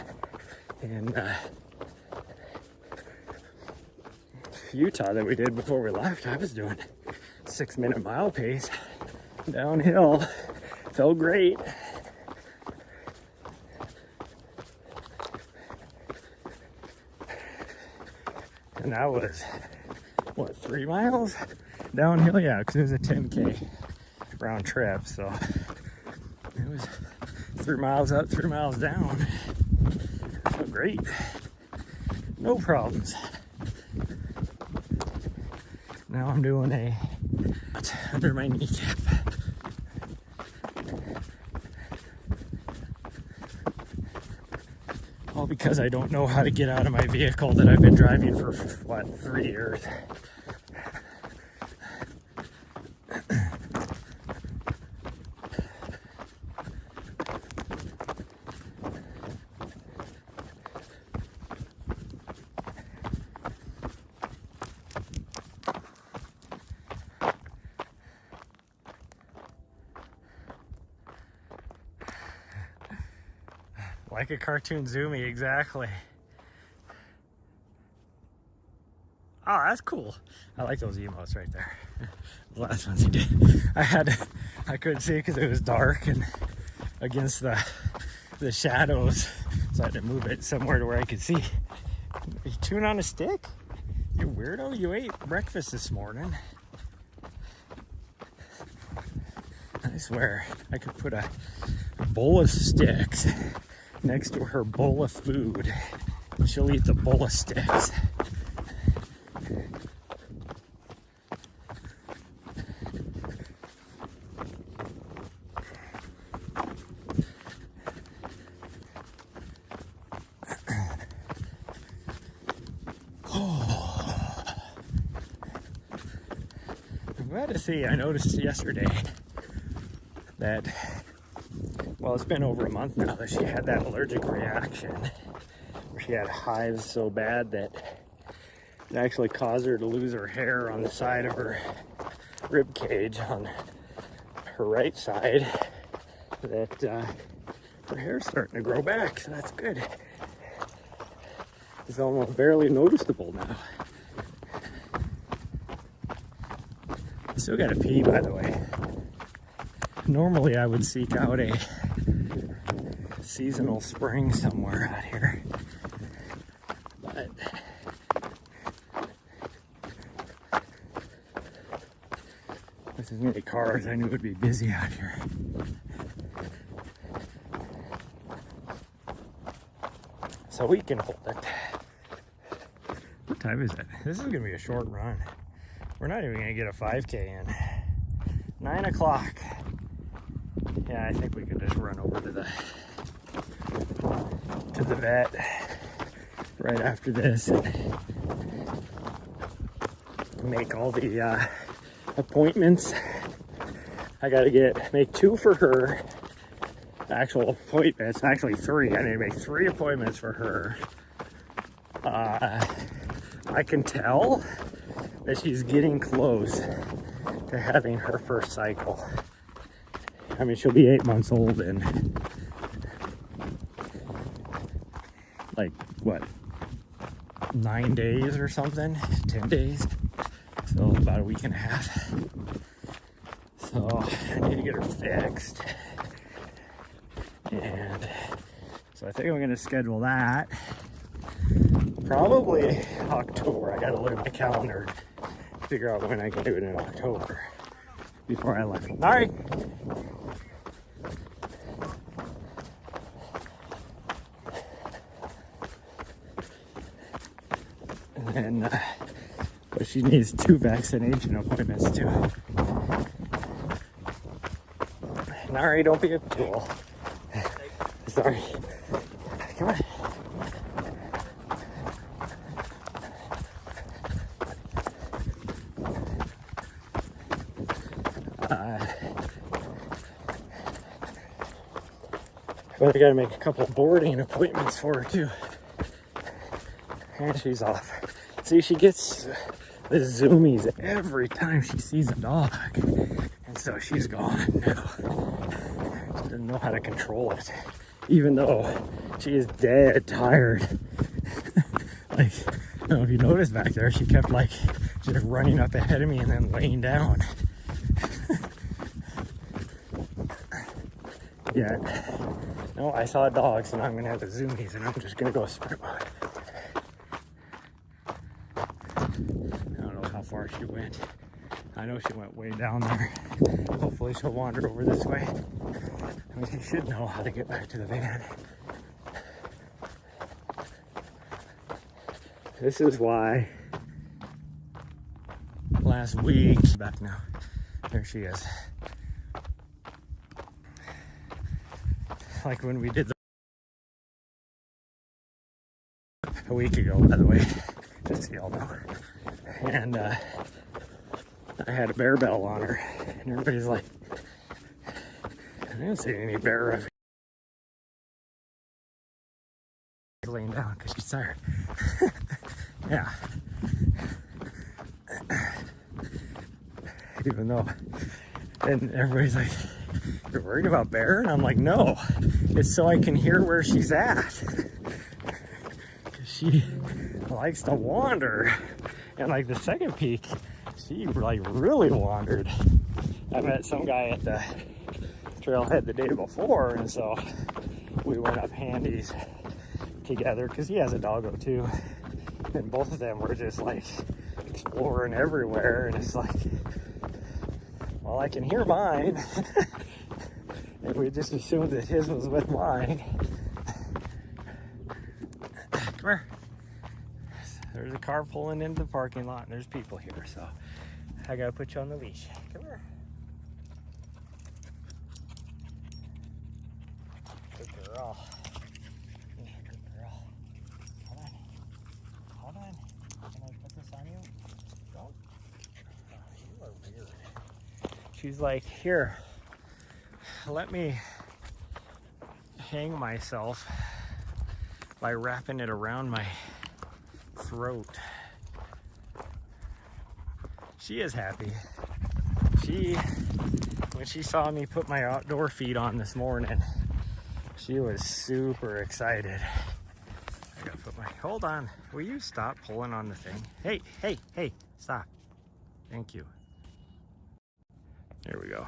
Utah that we did before we left. I was doing 6-minute mile pace downhill. Felt great. And that was, what, 3 miles downhill? Yeah, because it was a 10K round trip. So it was 3 miles up, 3 miles down. Felt great. No problems. Now I'm doing a under my kneecap. All because I don't know how to get out of my vehicle that I've been driving for, what, 3 years. Like a cartoon Zoomy, exactly. Oh, that's cool. I like those emotes right there. The last ones he did. I couldn't see because it was dark and against the shadows. So I had to move it somewhere to where I could see. You tune on a stick? You weirdo, you ate breakfast this morning. I swear, I could put a bowl of sticks next to her bowl of food. She'll eat the bowl of sticks. I'm glad to see, I noticed yesterday that, well, it's been over a month now that she had that allergic reaction where she had hives so bad that it actually caused her to lose her hair on the side of her rib cage on her right side, that her hair's starting to grow back, so that's good. It's almost barely noticeable now. I still gotta pee, by the way. Normally I would seek out a seasonal spring somewhere out here, but with as many cars, I knew it would be busy out here. So we can hold it. What time is it? This is gonna be a short run. We're not even gonna get a 5K in. 9 o'clock. Yeah, I think we can just run over to the vet right after this and make all the appointments. I gotta make 2 for her. Actual appointments, actually 3. I need to make 3 appointments for her. I can tell that she's getting close to having her first cycle. I mean, she'll be 8 months old in like, what, 9 days or something? 10 days? So about a week and a half. So I need to get her fixed. And so I think I'm gonna schedule that. Probably October. I gotta look at my calendar, figure out when I can do it in October before I left. All right. And then, but she needs 2 vaccination appointments too. Nari, don't be a tool. Sorry. Come on. But I gotta make a couple boarding appointments for her too. And she's off. See, she gets the zoomies every time she sees a dog. And so she's gone now. She doesn't know how to control it. Even though she is dead tired. Like, I don't know if you noticed back there, she kept like just running up ahead of me and then laying down. Yeah. No, I saw dogs and I'm gonna have the zoomies and I'm just gonna go sprint mode. I don't know how far she went. I know she went way down there. Hopefully she'll wander over this way. I mean, she should know how to get back to the van. This is why last week, back now, there she is. Like when we did a week ago, by the way, just so y'all know. And I had a bear bell on her, and everybody's like, I didn't see any bear laying down because she's tired. Yeah. Even though, and everybody's like, you're worried about bear? And I'm like, no, it's so I can hear where she's at. Because she likes to wander. And like the second peak, she like really wandered. I met some guy at the trailhead the day before, and so we went up Handy's together because he has a doggo too. And both of them were just like exploring everywhere. And it's like, well, I can hear mine. And we just assumed that his was with mine. Come here. There's a car pulling into the parking lot and there's people here, so I gotta put you on the leash. Come here. Good girl. Yeah, good girl. Hold on. Hold on. Can I put this on you? Don't. Oh, you are weird. She's like, here, let me hang myself by wrapping it around my throat. She is happy. When she saw me put my outdoor feed on this morning, she was super excited. I gotta put my, hold on. Will you stop pulling on the thing? Hey, hey, hey, stop. Thank you. There we go.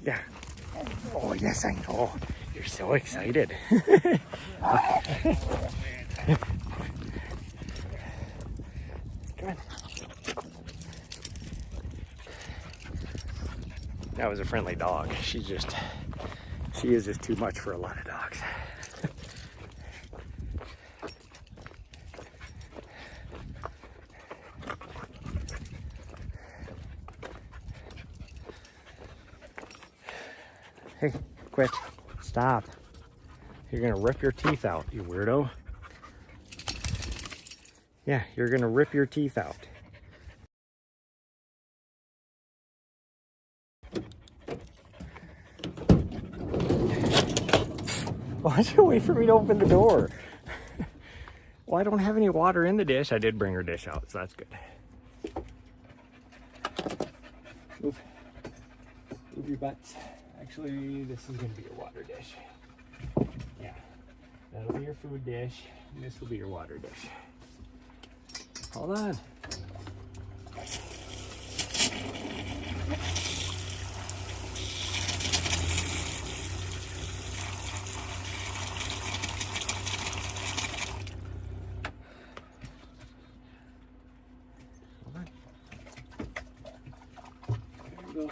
Yeah. Oh, yes, I know. You're so excited. Come on. That was a friendly dog. She is just too much for a lot of dogs. Hey, quit. Stop. You're gonna rip your teeth out, you weirdo. Yeah, you're gonna rip your teeth out. Why don't you wait for me to open the door? Well, I don't have any water in the dish. I did bring her dish out, so that's good. Move your butts. Actually, this is gonna be your water dish. Yeah, that'll be your food dish, and this will be your water dish. Hold on. Hold on. There we go.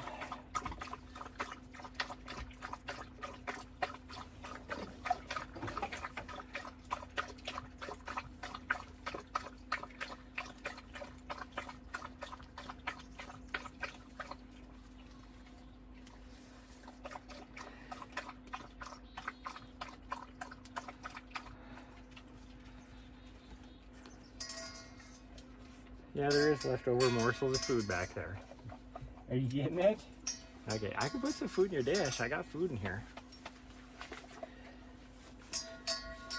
Yeah, there is leftover morsels of food back there. Are you getting it? Okay, I can put some food in your dish. I got food in here.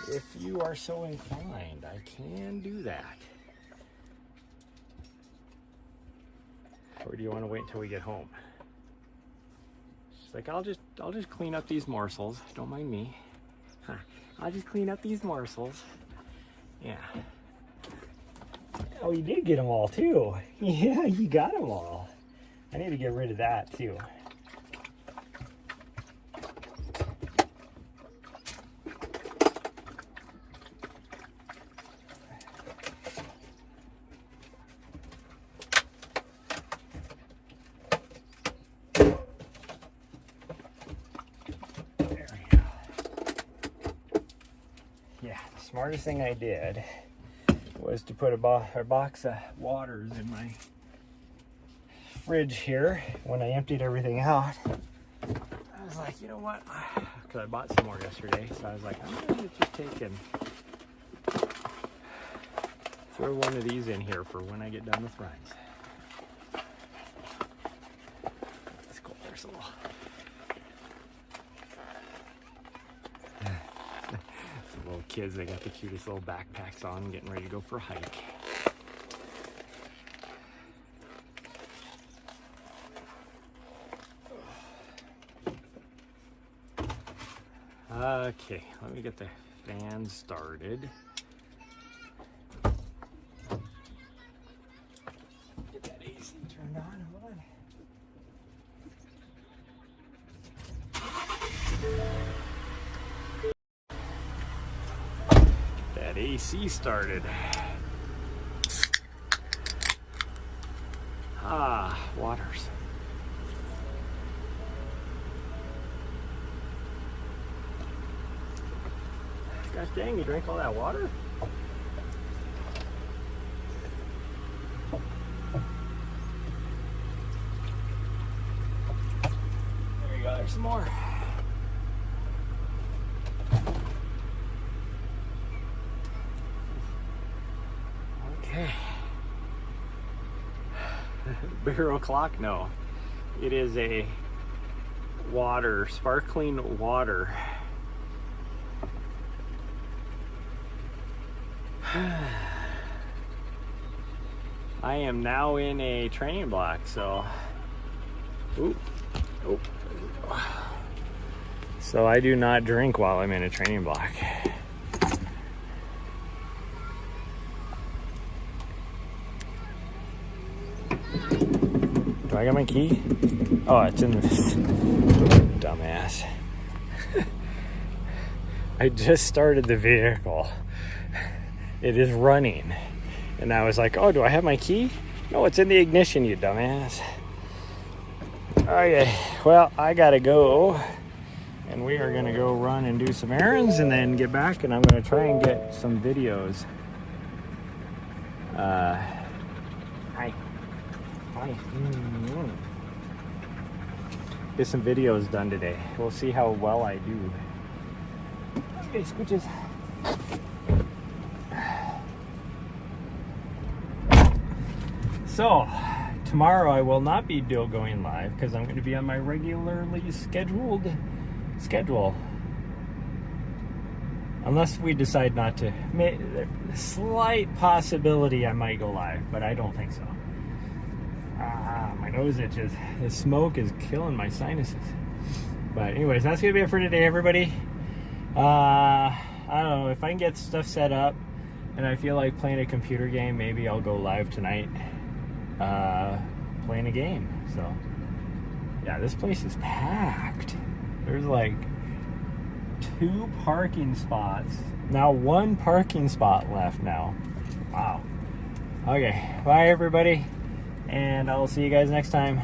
If you are so inclined, I can do that. Or do you want to wait until we get home? She's like, I'll just clean up these morsels. Don't mind me. Huh. I'll just clean up these morsels. Yeah. Oh, you did get them all too. Yeah, you got them all. I need to get rid of that too. There we go. Yeah, the smartest thing I did was to put a box of waters in my fridge here when I emptied everything out. I was like, you know what? Because I bought some more yesterday, so I was like, I'm going to just take and throw one of these in here for when I get done with rice. Let's go. There's a little. Some little kids, they got the cutest little backpacks on, getting ready to go for a hike. Okay, let me get the fan started. Get that AC turned on. Hold on. that AC started. Ah, waters. Gosh dang, you drank all that water? There you go, there's some more. Okay. Barrel clock? No. It is a water, sparkling water. I am now in a training block, so so I do not drink while I'm in a training block. Do I got my key? Oh, it's in this. Dumbass. I just started the vehicle. It is running. And I was like, oh, do I have my key? No, it's in the ignition, you dumbass. Okay, well, I gotta go. And we are gonna go run and do some errands and then get back, and I'm gonna try and get some videos. Hi. Get some videos done today. We'll see how well I do. Okay, scooches. So, tomorrow I will not be going live because I'm going to be on my regularly scheduled schedule. Unless we decide not to. Slight possibility I might go live, but I don't think so. My nose itches. The smoke is killing my sinuses. But anyways, that's going to be it for today, everybody. I don't know. If I can get stuff set up and I feel like playing a computer game, maybe I'll go live tonight. Playing a game. So yeah, this place is packed. There's like 2 parking spots now, 1 parking spot left now. Wow. Okay, bye everybody, and I'll see you guys next time.